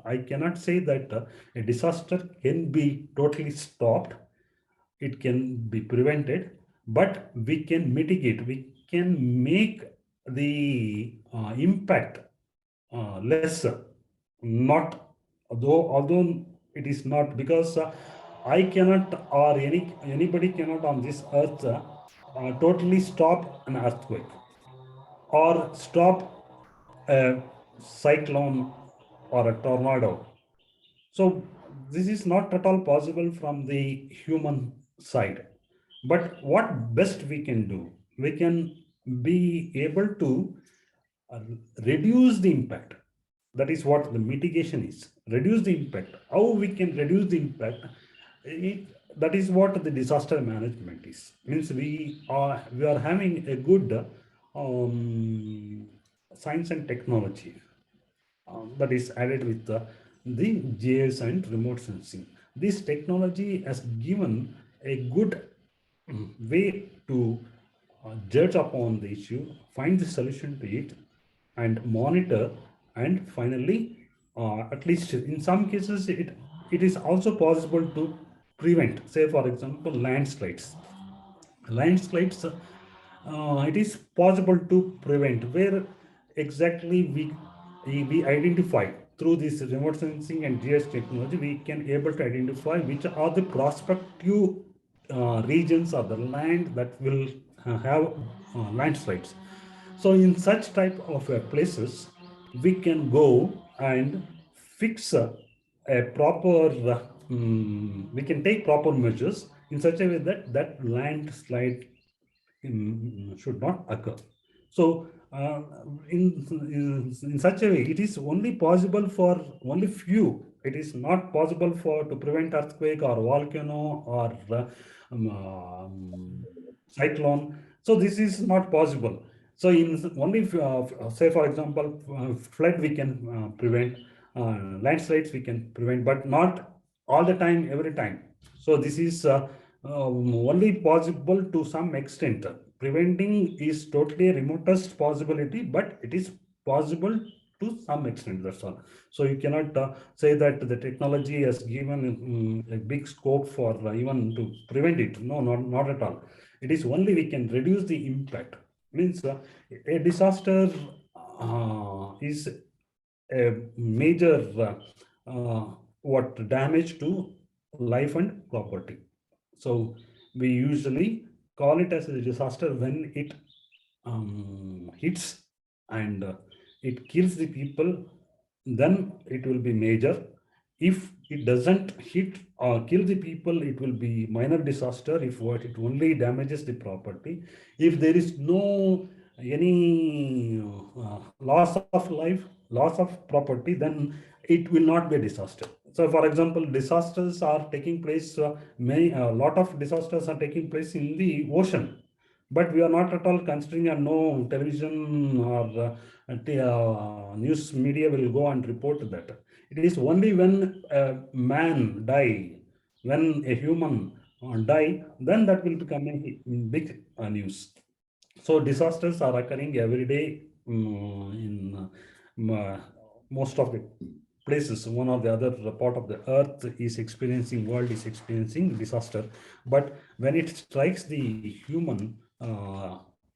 I cannot say that a disaster can be totally stopped. It can be prevented, but we can mitigate. We can make the impact lesser. Not although it is not, because I cannot or anybody cannot on this earth totally stop an earthquake or stop a cyclone or a tornado. So this is not at all possible from the human side. But what best we can do, we can be able to uh, reduce the impact. That is what the mitigation is. Reduce the impact. How we can reduce the impact? That is what the disaster management is. Means we are having a good science and technology that is added with the GIS and remote sensing. This technology has given a good way to judge upon the issue, find the solution to it, and monitor, and finally, at least in some cases, it is also possible to prevent, say for example, landslides. It is possible to prevent, where exactly we identify through this remote sensing and GIS technology, we can able to identify which are the prospective regions of the land that will have landslides. So in such type of places, we can go and fix a proper, we can take proper measures in such a way that that landslide should not occur. So in such a way, it is only possible for only few. It is not possible for to prevent earthquake or volcano or cyclone. So this is not possible. So in only say for example flood we can prevent, landslides we can prevent, but not all the time, every time. So this is only possible to some extent. Preventing is totally a remotest possibility, but it is possible to some extent. That's all. So you cannot say that the technology has given a big scope for even to prevent it. No, not at all. It is only we can reduce the impact. Means a disaster is a major what damage to life and property. So we usually call it as a disaster when it hits and it kills the people, then it will be major. If it doesn't hit or kill the people, it will be minor disaster. If what it only damages the property, if there is no any loss of life, loss of property, then it will not be a disaster. So, for example, disasters are taking place. Many a lot of disasters are taking place in the ocean, but we are not at all considering, and no television or news media will go and report that. It is only when a man die, when a human die, then that will become a big news. So disasters are occurring every day in most of the places. One or the other part of the earth is experiencing, world is experiencing disaster. But when it strikes the human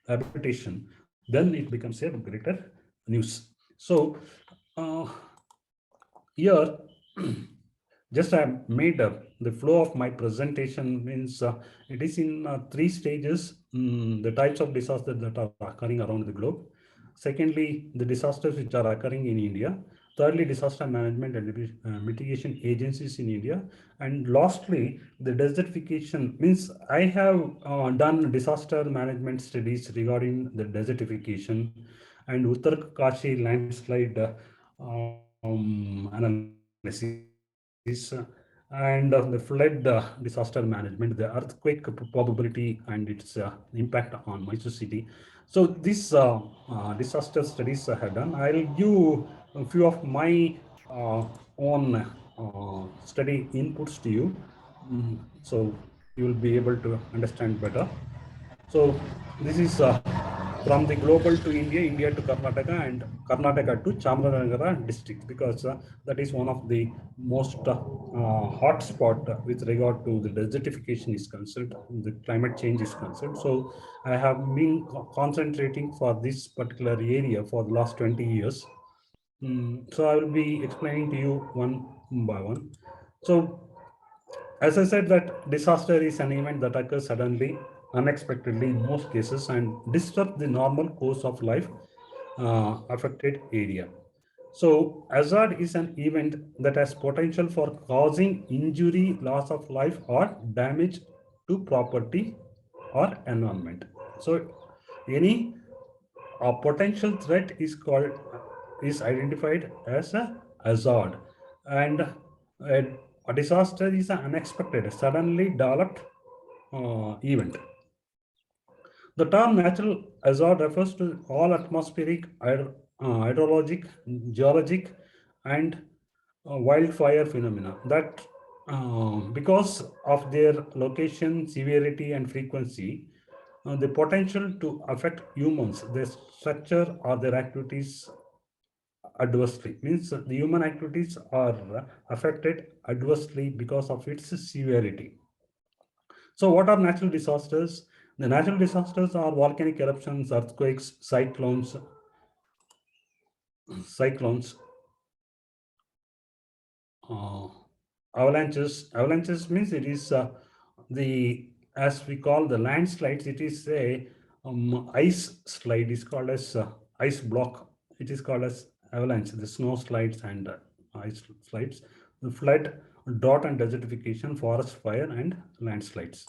habitation, then it becomes a greater news. So here, just I made the flow of my presentation means it is in 3 stages, the types of disasters that are occurring around the globe. Secondly, the disasters which are occurring in India. Thirdly, disaster management and mitigation agencies in India. And lastly, the desertification means I have done disaster management studies regarding the desertification and Uttarkashi landslide analysis and the flood disaster management, the earthquake probability and its impact on Mysore city. So these disaster studies I have done. I'll give a few of my own study inputs to you, so you will be able to understand better. So this is from the global to India, India to Karnataka, and Karnataka to Chamarajanagar district, because that is one of the most hot spot with regard to the desertification is concerned, the climate change is concerned. So I have been concentrating for this particular area for the last 20 years. So I will be explaining to you one by one. So as I said, that disaster is an event that occurs suddenly, unexpectedly in most cases, and disrupts the normal course of life affected area. So hazard is an event that has potential for causing injury, loss of life, or damage to property or environment. So any potential threat is identified as a hazard, and a disaster is an unexpected, suddenly developed event. The term natural hazard refers to all atmospheric, hydrologic, geologic, and wildfire phenomena that, because of their location, severity, and frequency, the potential to affect humans, their structure, or their activities adversely. Means the human activities are affected adversely because of its severity. So what are natural disasters? The natural disasters are volcanic eruptions, earthquakes, cyclones, uh, avalanches. Avalanches means it is the, as we call the landslides, it is a ice slide is called as ice block. It is called as avalanche, the snow slides and ice slides, the flood, drought and desertification, forest fire, and landslides.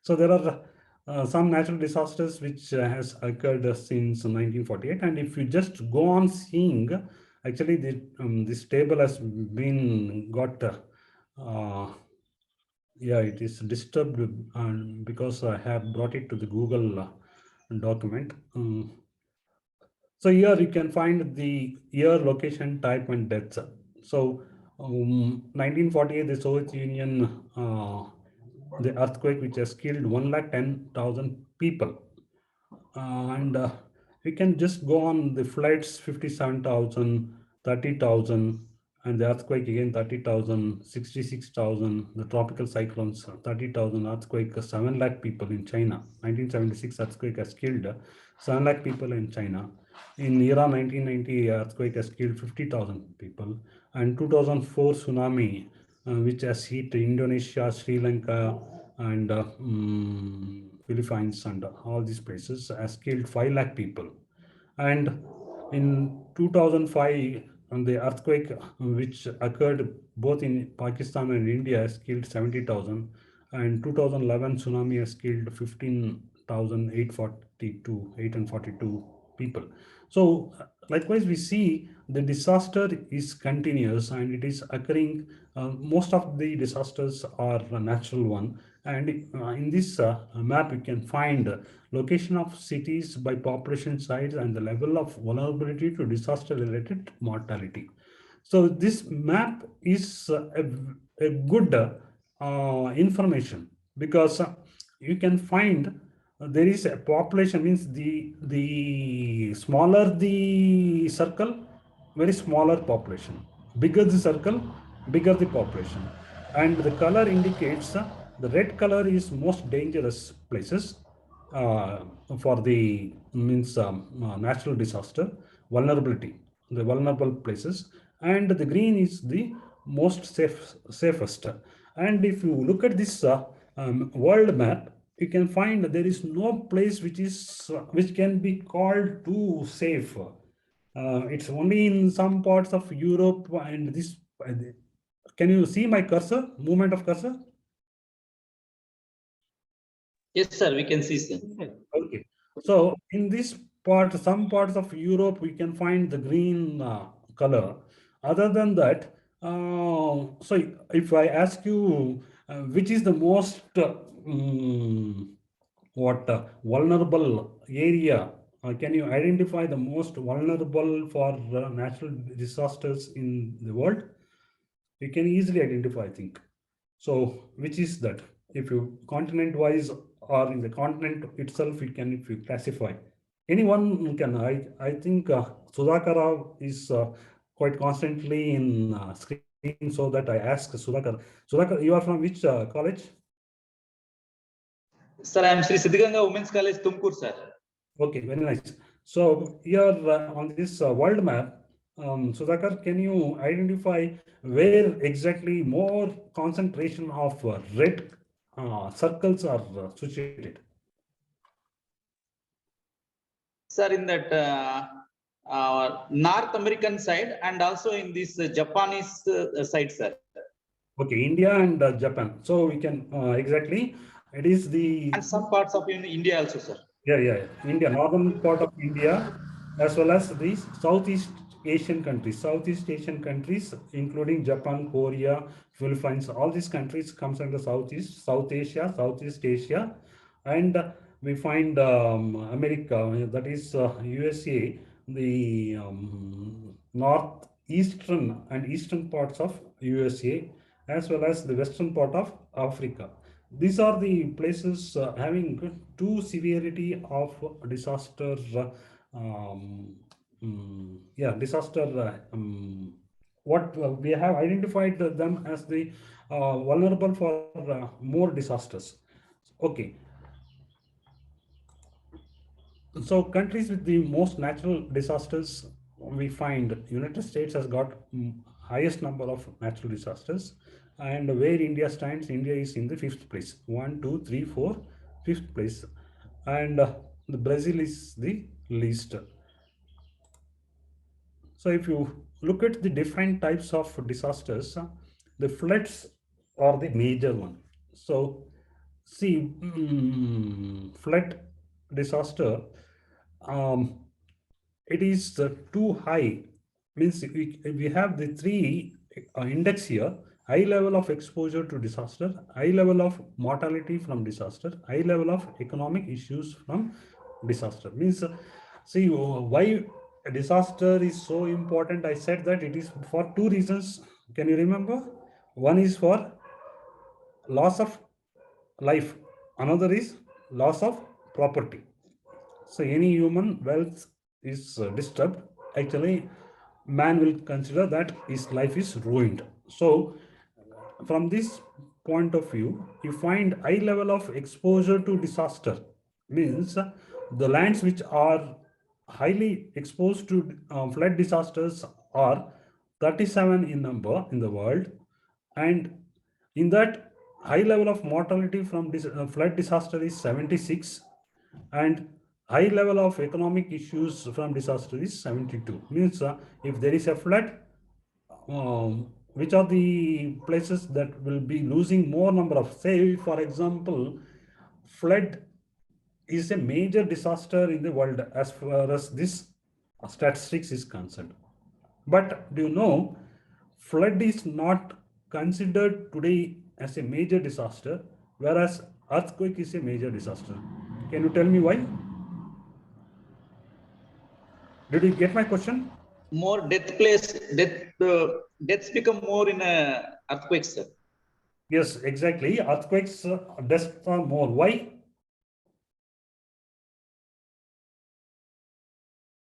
So there are some natural disasters which has occurred since 1948, and if you just go on seeing, actually this table has been got yeah, it is disturbed because I have brought it to the Google document. So here you can find the year, location, type, and deaths. So 1948, the Soviet Union, the earthquake which has killed 110,000 people. And we can just go on the floods, 57,000, 30,000, And the earthquake again 30,000, 66,000. The tropical cyclones 30,000 earthquake, 7 lakh people in China. 1976 earthquake has killed 7 lakh people in China. In Iran 1990 earthquake has killed 50,000 people. And 2004 tsunami which has hit Indonesia, Sri Lanka, and Philippines and all these places has killed 5 lakh people. And in 2005, the earthquake which occurred both in Pakistan and India has killed 70,000, and 2011 tsunami has killed 15,842 842 people. So likewise, we see the disaster is continuous and it is occurring. Most of the disasters are a natural one, and in this map you can find location of cities by population size and the level of vulnerability to disaster related mortality. So this map is a good information, because you can find there is a population, means the smaller the circle, very smaller population. Bigger the circle, bigger the population. And the color indicates the red color is most dangerous places for the means natural disaster vulnerability, the vulnerable places, and the green is the most safest. And if you look at this world map, you can find there is no place which can be called too safe. It's only in some parts of Europe and this. Can you see my cursor, movement of cursor? Yes, sir, we can see, sir. Okay. So in this part, some parts of Europe, we can find the green color. Other than that, so if I ask you, which is the most vulnerable area, can you identify the most vulnerable for natural disasters in the world? You can easily identify, I think. So which is that? If you continent wise or in the continent itself, you can, if you classify. Anyone can. I think Sudhakar Rao is quite constantly in screen, so that I ask Sudhakar. Sudhakar, you are from which college? Sir, I am Sri Siddhganga Women's College, Tumkur, sir. Okay, very nice. So here on this world map, Sudhakar, can you identify where exactly more concentration of red circles are situated? Sir, in that North American side and also in this Japanese side, sir. Okay, India and Japan. So we can exactly, it is the. And some parts of India also, sir. Yeah. India, northern part of India, as well as these Southeast Asian countries, including Japan, Korea, Philippines, all these countries comes under South Asia, Southeast Asia, and we find America, that is USA, the northeastern and eastern parts of USA, as well as the western part of Africa. These are the places having two severity of disaster. What we have identified them as the vulnerable for more disasters. Okay. So countries with the most natural disasters, we find United States has got highest number of natural disasters, and where India stands, India is in the fifth place. 1, 2, 3, 4, fifth place, and the Brazil is the least. So if you look at the different types of disasters, the floods are the major one. So see, flood disaster, it is too high. Means we have the three index here: high level of exposure to disaster, high level of mortality from disaster, high level of economic issues from disaster. Means see why a disaster is so important. I said that it is for two reasons. Can you remember? One is for loss of life, another is loss of property. So any human wealth is disturbed. Actually, man will consider that his life is ruined. So from this point of view, you find high level of exposure to disaster means the lands which are highly exposed to flood disasters are 37 in number in the world, and in that high level of mortality from flood disaster is 76, and high level of economic issues from disaster is 72. Means if there is a flood, which are the places that will be losing more number of, say for example, flood is a major disaster in the world as far as this statistics is concerned. But do you know, flood is not considered today as a major disaster, whereas earthquake is a major disaster. Can you tell me why? Did you get my question? More deaths become more in earthquakes, sir. Yes, exactly. Earthquakes, deaths are more. Why?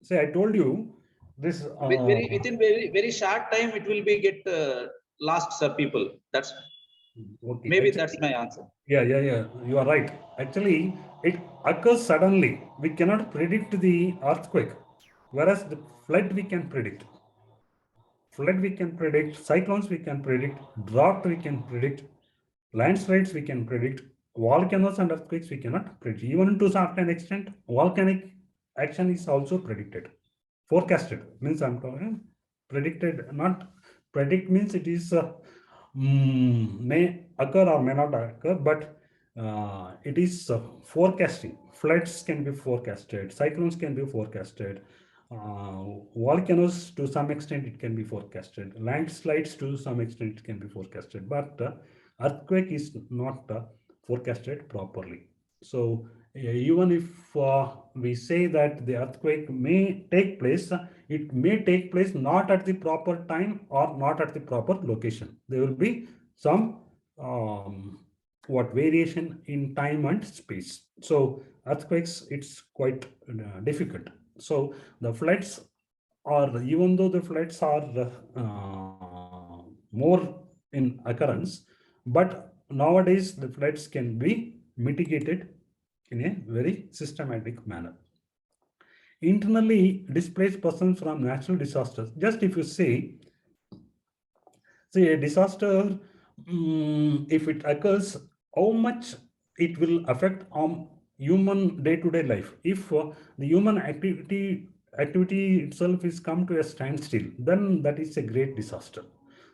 Say, I told you this. Within very short time, it will be get lost, sir. People. That's Okay. maybe Actually, that's my answer. yeah. You are right. Actually, it occurs suddenly. We cannot predict the earthquake, whereas the flood we can predict. Flood we can predict, cyclones we can predict, drought we can predict, landslides we can predict, volcanoes and earthquakes we cannot predict. Even to certain extent, volcanic action is also predicted. Forecasted means I'm talking predicted, not predict means it is may occur or may not occur, but it is forecasting. Floods can be forecasted, cyclones can be forecasted, volcanoes to some extent it can be forecasted, landslides to some extent it can be forecasted, but earthquake is not forecasted properly. So even if we say that the earthquake may take place, it may take place not at the proper time or not at the proper location. There will be some variation in time and space. So earthquakes, it's quite difficult. So the floods are, even though the floods are more in occurrence, but nowadays the floods can be mitigated in a very systematic manner. Internally displaced persons from natural disasters. Just if you see a disaster, if it occurs, how much it will affect on human day-to-day life. If the human activity itself is come to a standstill, then that is a great disaster.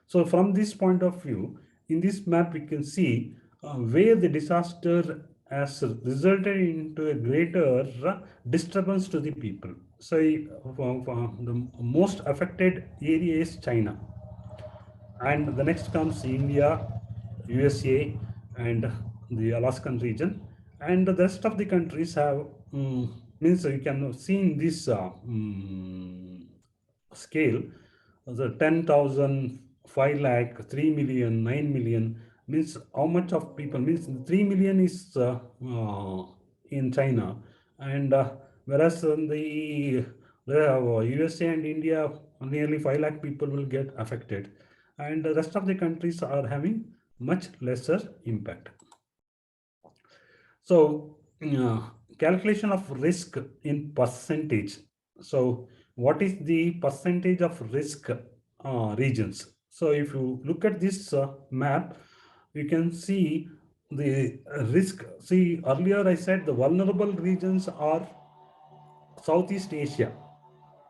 So from this point of view, in this map we can see where the disaster has resulted into a greater disturbance to the people. So the most affected area is China, and the next comes India, USA, and the Alaskan region, and the rest of the countries have means you can see in this scale the 10,000, 5 lakh, 3 million, 9 million, means how much of people, means 3 million is in China, and whereas in the USA and India, nearly 5 lakh people will get affected, and the rest of the countries are having much lesser impact. So calculation of risk in percentage. So what is the percentage of risk regions? So if you look at this map, you can see the risk. See, earlier I said the vulnerable regions are Southeast Asia.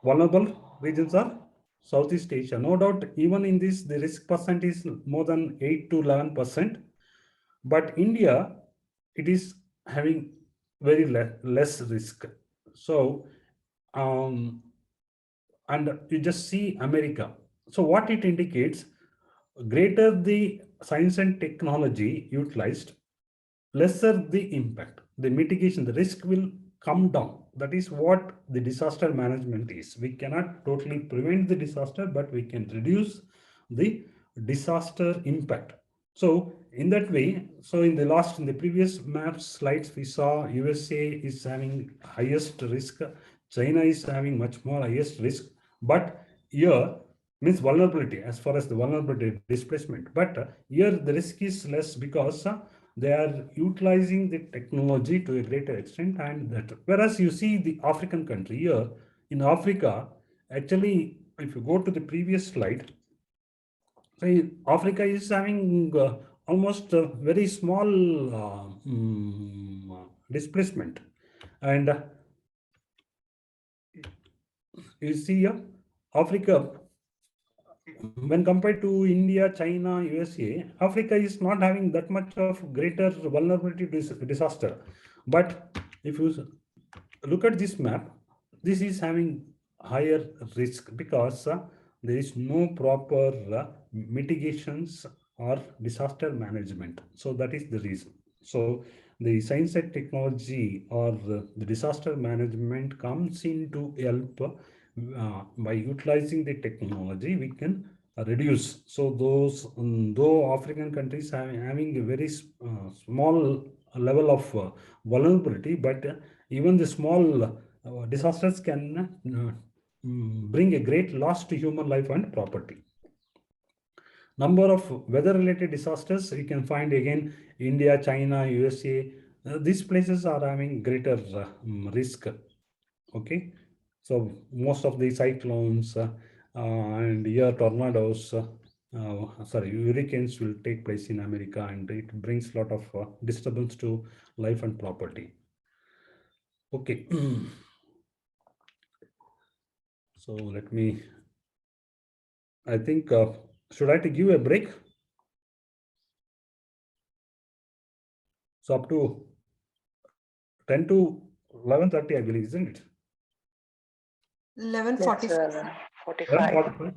Vulnerable regions are Southeast Asia. No doubt, even in this, the risk percent is more than 8 to 11%. But India, it is having very less risk. So, and you just see America. So what it indicates, greater the science and technology utilized, lesser the impact, the mitigation, the risk will come down. That is what the disaster management is. We cannot totally prevent the disaster, but we can reduce the disaster impact. So in that way, so in the previous map slides, we saw USA is having highest risk, China is having much more highest risk, but here means vulnerability as far as the vulnerability displacement. But here the risk is less because they are utilizing the technology to a greater extent, and that whereas you see the African country here in Africa, actually, if you go to the previous slide, see, Africa is having almost a very small displacement, and you see Africa, when compared to India, China, USA, Africa is not having that much of greater vulnerability to disaster. But if you look at this map, this is having higher risk because there is no proper mitigations or disaster management. So that is the reason. So the science and technology or the disaster management comes into help by utilizing the technology, we can reduce. So those, though African countries are having a very small level of vulnerability, but even the small disasters can bring a great loss to human life and property. Number of weather-related disasters you can find again India, China, USA. These places are having greater risk. Okay, so most of the cyclones and here tornadoes, hurricanes will take place in America, and it brings a lot of disturbance to life and property. Okay. So let me, I think, should I give a break? So up to 10 to 11:30, I believe, isn't it? 11:45. 11:45.